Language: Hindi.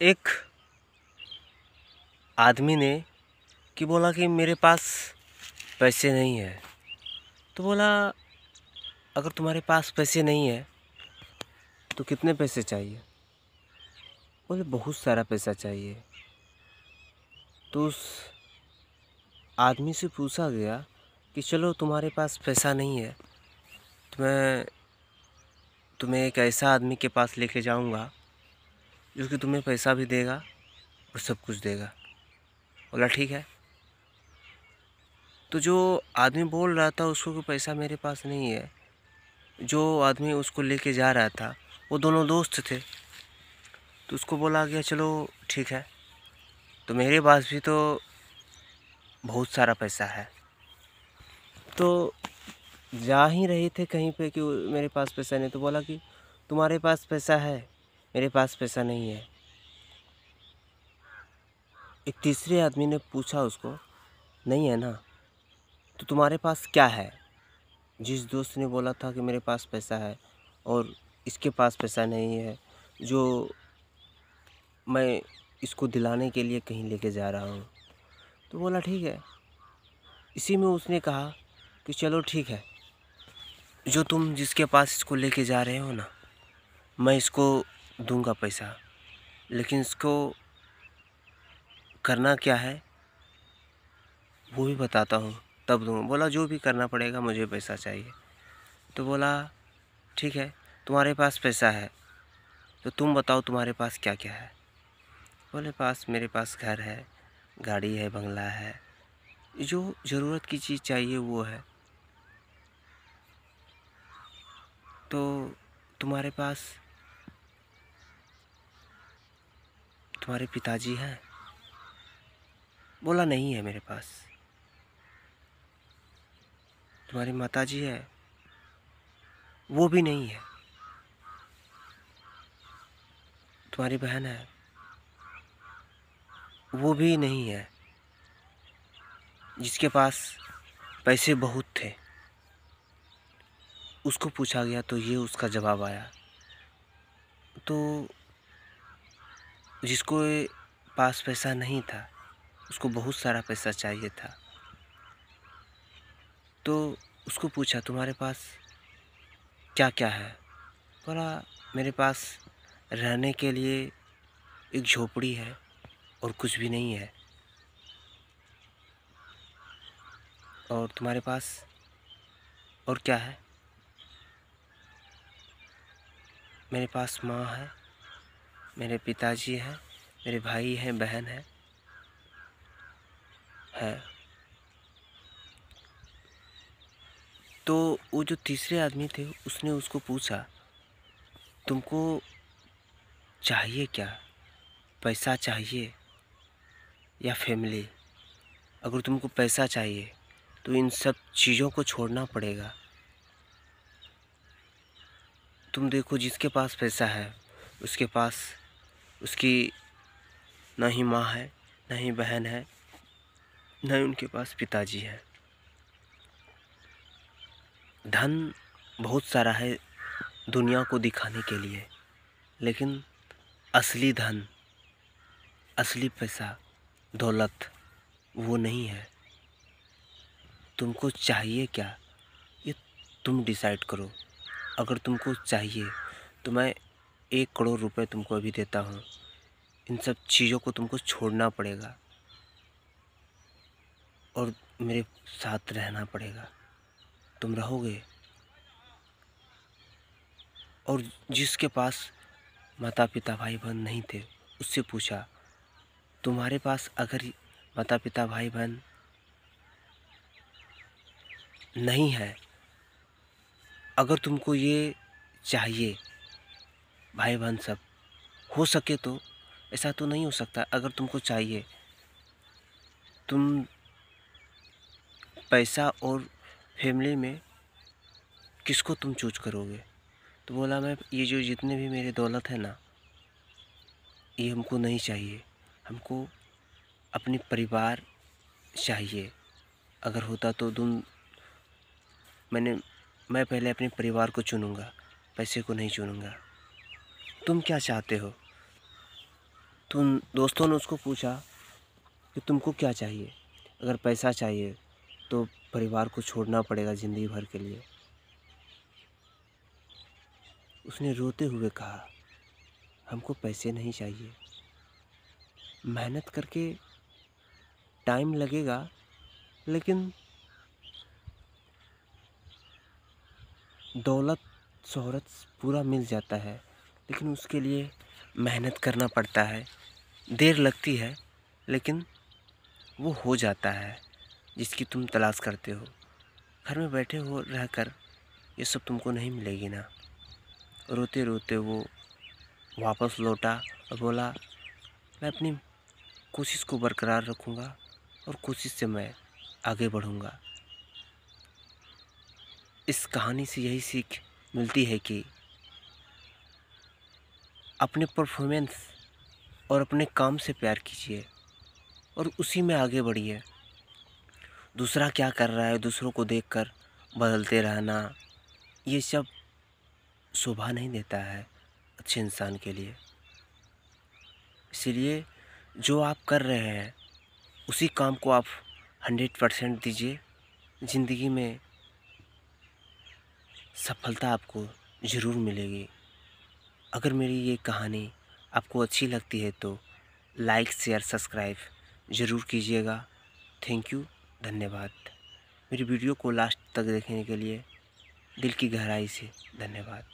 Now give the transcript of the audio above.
एक आदमी ने बोला कि मेरे पास पैसे नहीं है। तो बोला अगर तुम्हारे पास पैसे नहीं है तो कितने पैसे चाहिए? बोले बहुत सारा पैसा चाहिए। तो उस आदमी से पूछा गया कि चलो तुम्हारे पास पैसा नहीं है तो मैं तुम्हें एक ऐसा आदमी के पास लेके जाऊंगा जो कि तुम्हें पैसा भी देगा और सब कुछ देगा। बोला ठीक है। तो जो आदमी बोल रहा था उसको कि पैसा मेरे पास नहीं है, जो आदमी उसको लेके जा रहा था वो दोनों दोस्त थे। तो उसको बोला गया चलो ठीक है, तो मेरे पास भी तो बहुत सारा पैसा है। तो जा ही रहे थे कहीं पे कि मेरे पास पैसा नहीं। तो बोला कि तुम्हारे पास पैसा है, मेरे पास पैसा नहीं है। एक तीसरे आदमी ने पूछा उसको, नहीं है ना, तो तुम्हारे पास क्या है? जिस दोस्त ने बोला था कि मेरे पास पैसा है और इसके पास पैसा नहीं है, जो मैं इसको दिलाने के लिए कहीं लेके जा रहा हूँ। तो बोला ठीक है। इसी में उसने कहा कि चलो ठीक है, जो तुम जिसके पास इसको लेके जा रहे हो ना, मैं इसको दूंगा पैसा, लेकिन इसको करना क्या है वो भी बताता हूँ तब दूँगा। बोला जो भी करना पड़ेगा, मुझे पैसा चाहिए। तो बोला ठीक है, तुम्हारे पास पैसा है तो तुम बताओ तुम्हारे पास क्या क्या है? बोले मेरे पास घर है, गाड़ी है, बंगला है, जो ज़रूरत की चीज़ चाहिए वो है। तो तुम्हारे पास तुम्हारे पिताजी हैं? बोला नहीं है मेरे पास। तुम्हारी माताजी है? वो भी नहीं है। तुम्हारी बहन है? वो भी नहीं है। जिसके पास पैसे बहुत थे उसको पूछा गया तो ये उसका जवाब आया। तो जिसको पास पैसा नहीं था उसको बहुत सारा पैसा चाहिए था। तो उसको पूछा तुम्हारे पास क्या क्या है? बोला मेरे पास रहने के लिए एक झोपड़ी है और कुछ भी नहीं है। और तुम्हारे पास और क्या है? मेरे पास माँ है, मेरे पिताजी हैं, मेरे भाई हैं, बहन है। तो वो जो तीसरे आदमी थे उसने उसको पूछा तुमको चाहिए क्या? पैसा चाहिए या फैमिली? अगर तुमको पैसा चाहिए तो इन सब चीज़ों को छोड़ना पड़ेगा। तुम देखो जिसके पास पैसा है उसके पास उसकी ना ही माँ है, ना ही बहन है, ना ही उनके पास पिताजी है। धन बहुत सारा है दुनिया को दिखाने के लिए, लेकिन असली धन, असली पैसा, दौलत वो नहीं है। तुमको चाहिए क्या ये तुम डिसाइड करो। अगर तुमको चाहिए तो मैं 1 करोड़ रुपए तुमको अभी देता हूँ। इन सब चीज़ों को तुमको छोड़ना पड़ेगा और मेरे साथ रहना पड़ेगा। तुम रहोगे? और जिसके पास माता पिता भाई बहन नहीं थे उससे पूछा तुम्हारे पास अगर माता पिता भाई बहन नहीं है, अगर तुमको ये चाहिए भाई बहन सब, हो सके तो, ऐसा तो नहीं हो सकता, अगर तुमको चाहिए तुम पैसा और फैमिली में किसको तुम चूज करोगे? तो बोला मैं ये जो जितने भी मेरे दौलत है ना, ये हमको नहीं चाहिए, हमको अपने परिवार चाहिए। अगर होता तो मैं पहले अपने परिवार को चुनूंगा, पैसे को नहीं चुनूंगा। तुम क्या चाहते हो? तो उन दोस्तों ने उसको पूछा कि तुमको क्या चाहिए। अगर पैसा चाहिए तो परिवार को छोड़ना पड़ेगा ज़िंदगी भर के लिए। उसने रोते हुए कहा, हमको पैसे नहीं चाहिए, मेहनत करके टाइम लगेगा लेकिन दौलत शोहरत पूरा मिल जाता है, लेकिन उसके लिए मेहनत करना पड़ता है, देर लगती है लेकिन वो हो जाता है जिसकी तुम तलाश करते हो। घर में बैठे हो रहकर ये सब तुमको नहीं मिलेगी ना। रोते रोते वो वापस लौटा और बोला, मैं अपनी कोशिश को बरकरार रखूँगा और कोशिश से मैं आगे बढ़ूँगा। इस कहानी से यही सीख मिलती है कि अपने परफॉर्मेंस और अपने काम से प्यार कीजिए और उसी में आगे बढ़िए। दूसरा क्या कर रहा है दूसरों को देखकर बदलते रहना, ये सब शोभा नहीं देता है अच्छे इंसान के लिए। इसीलिए जो आप कर रहे हैं उसी काम को आप 100% दीजिए। ज़िंदगी में सफलता आपको ज़रूर मिलेगी। अगर मेरी ये कहानी आपको अच्छी लगती है तो लाइक शेयर सब्सक्राइब ज़रूर कीजिएगा। थैंक यू, धन्यवाद। मेरी वीडियो को लास्ट तक देखने के लिए दिल की गहराई से धन्यवाद।